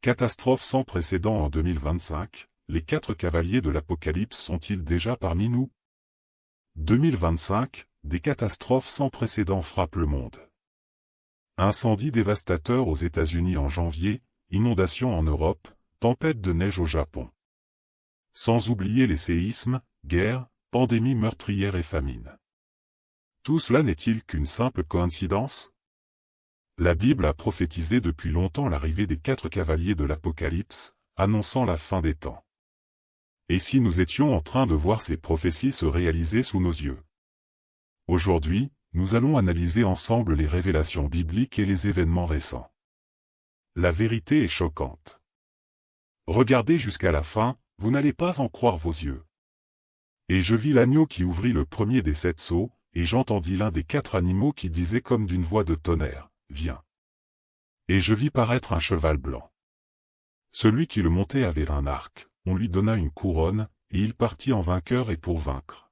Catastrophe sans précédent en 2025, les 4 cavaliers de l'Apocalypse sont-ils déjà parmi nous? 2025, des catastrophes sans précédent frappent le monde. Incendie dévastateur aux États-Unis en janvier, inondations en Europe, tempête de neige au Japon. Sans oublier les séismes, guerres, pandémies meurtrières et famines. Tout cela n'est-il qu'une simple coïncidence? La Bible a prophétisé depuis longtemps l'arrivée des 4 cavaliers de l'Apocalypse, annonçant la fin des temps. Et si nous étions en train de voir ces prophéties se réaliser sous nos yeux? Aujourd'hui, nous allons analyser ensemble les révélations bibliques et les événements récents. La vérité est choquante. Regardez jusqu'à la fin, vous n'allez pas en croire vos yeux. Et je vis l'agneau qui ouvrit le premier des 7 sceaux, et j'entendis l'un des 4 animaux qui disait comme d'une voix de tonnerre, « Viens !» Et je vis paraître un cheval blanc. Celui qui le montait avait un arc, on lui donna une couronne, et il partit en vainqueur et pour vaincre.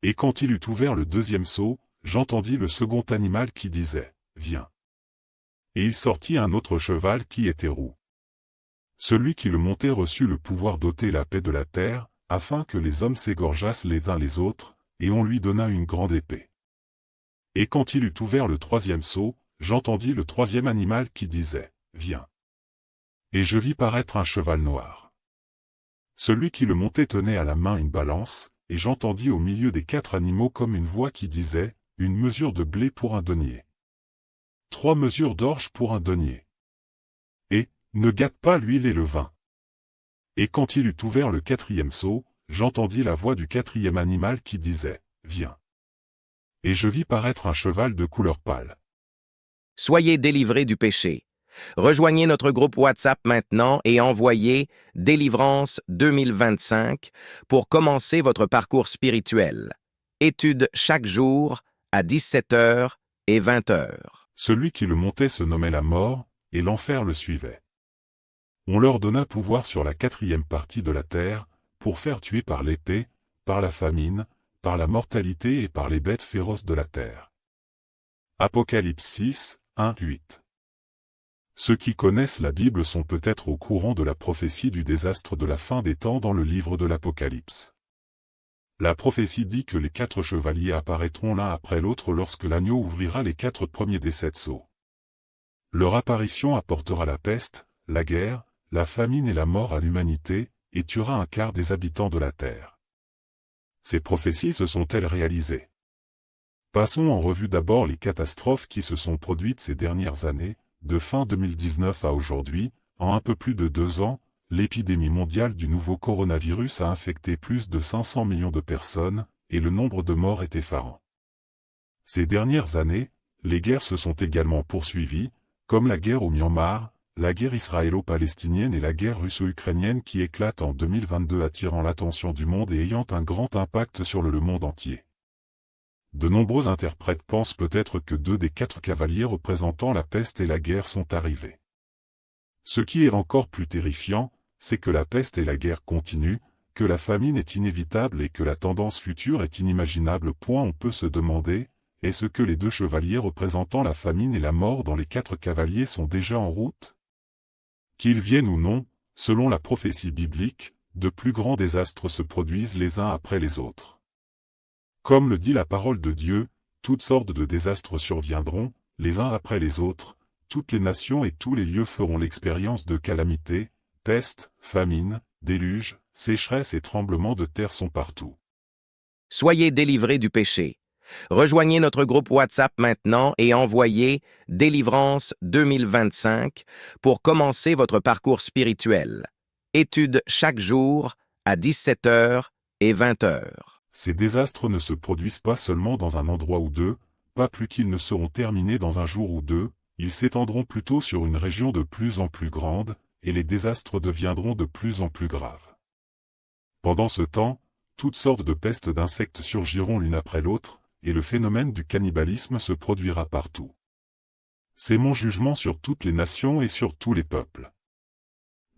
Et quand il eut ouvert le deuxième sceau, j'entendis le second animal qui disait, « Viens !» Et il sortit un autre cheval qui était roux. Celui qui le montait reçut le pouvoir d'ôter la paix de la terre, afin que les hommes s'égorgeassent les uns les autres, et on lui donna une grande épée. Et quand il eut ouvert le troisième sceau, j'entendis le troisième animal qui disait, « Viens !» Et je vis paraître un cheval noir. Celui qui le montait tenait à la main une balance, et j'entendis au milieu des 4 animaux comme une voix qui disait, « Une mesure de blé pour un denier. 3 mesures d'orge pour un denier. Et, ne gâte pas l'huile et le vin. » Et quand il eut ouvert le 4e sceau, j'entendis la voix du 4e animal qui disait, « Viens !» Et je vis paraître un cheval de couleur pâle. Soyez délivrés du péché. Rejoignez notre groupe WhatsApp maintenant et envoyez « Délivrance 2025 » pour commencer votre parcours spirituel. Étude chaque jour à 17h et 20h. Celui qui le montait se nommait la mort, et l'enfer le suivait. On leur donna pouvoir sur la 4e partie de la terre, pour faire tuer par l'épée, par la famine, par la mortalité et par les bêtes féroces de la terre. Apocalypse 6, 1-8. Ceux qui connaissent la Bible sont peut-être au courant de la prophétie du désastre de la fin des temps dans le livre de l'Apocalypse. La prophétie dit que les 4 chevaliers apparaîtront l'un après l'autre lorsque l'agneau ouvrira les 4 premiers des 7 sceaux. Leur apparition apportera la peste, la guerre, la famine et la mort à l'humanité, et tuera un quart des habitants de la terre. Ces prophéties se sont-elles réalisées? Passons en revue d'abord les catastrophes qui se sont produites ces dernières années, de fin 2019 à aujourd'hui. En un peu plus de 2 ans, l'épidémie mondiale du nouveau coronavirus a infecté plus de 500 millions de personnes, et le nombre de morts est effarant. Ces dernières années, les guerres se sont également poursuivies, comme la guerre au Myanmar, la guerre israélo-palestinienne et la guerre russo-ukrainienne qui éclate en 2022 attirant l'attention du monde et ayant un grand impact sur le monde entier. De nombreux interprètes pensent peut-être que 2 des 4 cavaliers représentant la peste et la guerre sont arrivés. Ce qui est encore plus terrifiant, c'est que la peste et la guerre continuent, que la famine est inévitable et que la tendance future est inimaginable. On peut se demander, est-ce que les 2 chevaliers représentant la famine et la mort dans les 4 cavaliers sont déjà en route? Qu'ils viennent ou non, selon la prophétie biblique, de plus grands désastres se produisent les uns après les autres. Comme le dit la parole de Dieu, toutes sortes de désastres surviendront, les uns après les autres, toutes les nations et tous les lieux feront l'expérience de calamités, peste, famine, déluge, sécheresse et tremblements de terre sont partout. Soyez délivrés du péché. Rejoignez notre groupe WhatsApp maintenant et envoyez « Délivrance 2025 » pour commencer votre parcours spirituel. Étude chaque jour à 17h et 20h. Ces désastres ne se produisent pas seulement dans un endroit ou 2, pas plus qu'ils ne seront terminés dans un jour ou 2, ils s'étendront plutôt sur une région de plus en plus grande, et les désastres deviendront de plus en plus graves. Pendant ce temps, toutes sortes de pestes d'insectes surgiront l'une après l'autre, et le phénomène du cannibalisme se produira partout. C'est mon jugement sur toutes les nations et sur tous les peuples.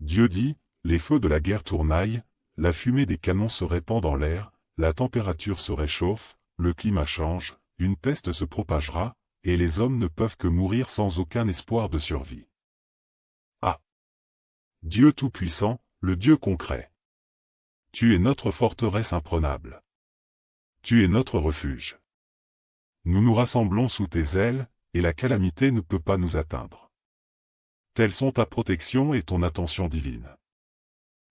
Dieu dit, les feux de la guerre tournaillent, la fumée des canons se répand dans l'air, la température se réchauffe, le climat change, une peste se propagera, et les hommes ne peuvent que mourir sans aucun espoir de survie. Ah! Dieu Tout-Puissant, le Dieu concret. Tu es notre forteresse imprenable. Tu es notre refuge. Nous nous rassemblons sous tes ailes, et la calamité ne peut pas nous atteindre. Telles sont ta protection et ton attention divine.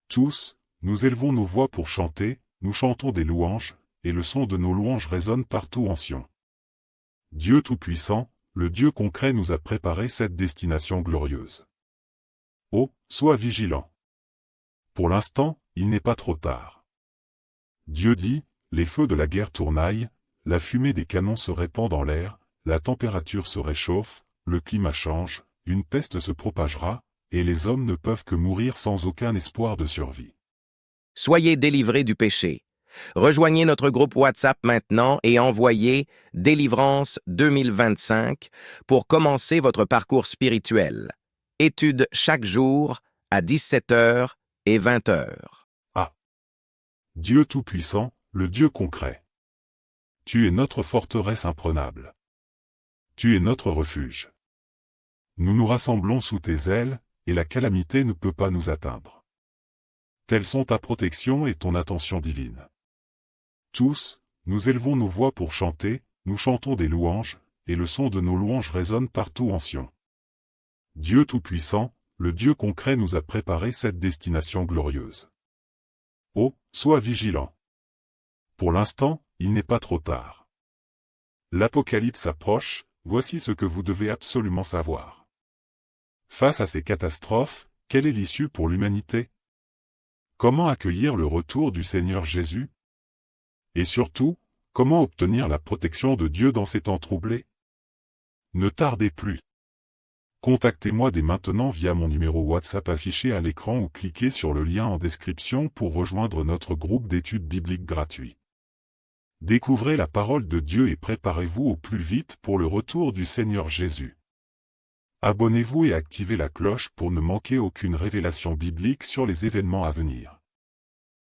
Tous, nous élevons nos voix pour chanter, nous chantons des louanges, et le son de nos louanges résonne partout en Sion. Dieu Tout-Puissant, le Dieu concret nous a préparé cette destination glorieuse. Oh, sois vigilant. Pour l'instant, il n'est pas trop tard. Dieu dit, les feux de la guerre tournaillent, la fumée des canons se répand dans l'air, la température se réchauffe, le climat change, une peste se propagera, et les hommes ne peuvent que mourir sans aucun espoir de survie. Soyez délivrés du péché. Rejoignez notre groupe WhatsApp maintenant et envoyez « Délivrance 2025 » pour commencer votre parcours spirituel. Étude chaque jour à 17h et 20h. Dieu Tout-Puissant, le Dieu concret. Tu es notre forteresse imprenable. Tu es notre refuge. Nous nous rassemblons sous tes ailes, et la calamité ne peut pas nous atteindre. Telles sont ta protection et ton attention divine. Tous, nous élevons nos voix pour chanter, nous chantons des louanges, et le son de nos louanges résonne partout en Sion. Dieu Tout-Puissant, le Dieu concret nous a préparé cette destination glorieuse. Oh, sois vigilant. Pour l'instant, il n'est pas trop tard. L'Apocalypse approche, voici ce que vous devez absolument savoir. Face à ces catastrophes, quelle est l'issue pour l'humanité? Comment accueillir le retour du Seigneur Jésus? Et surtout, comment obtenir la protection de Dieu dans ces temps troublés? Ne tardez plus. Contactez-moi dès maintenant via mon numéro WhatsApp affiché à l'écran ou cliquez sur le lien en description pour rejoindre notre groupe d'études bibliques gratuit. Découvrez la parole de Dieu et préparez-vous au plus vite pour le retour du Seigneur Jésus. Abonnez-vous et activez la cloche pour ne manquer aucune révélation biblique sur les événements à venir.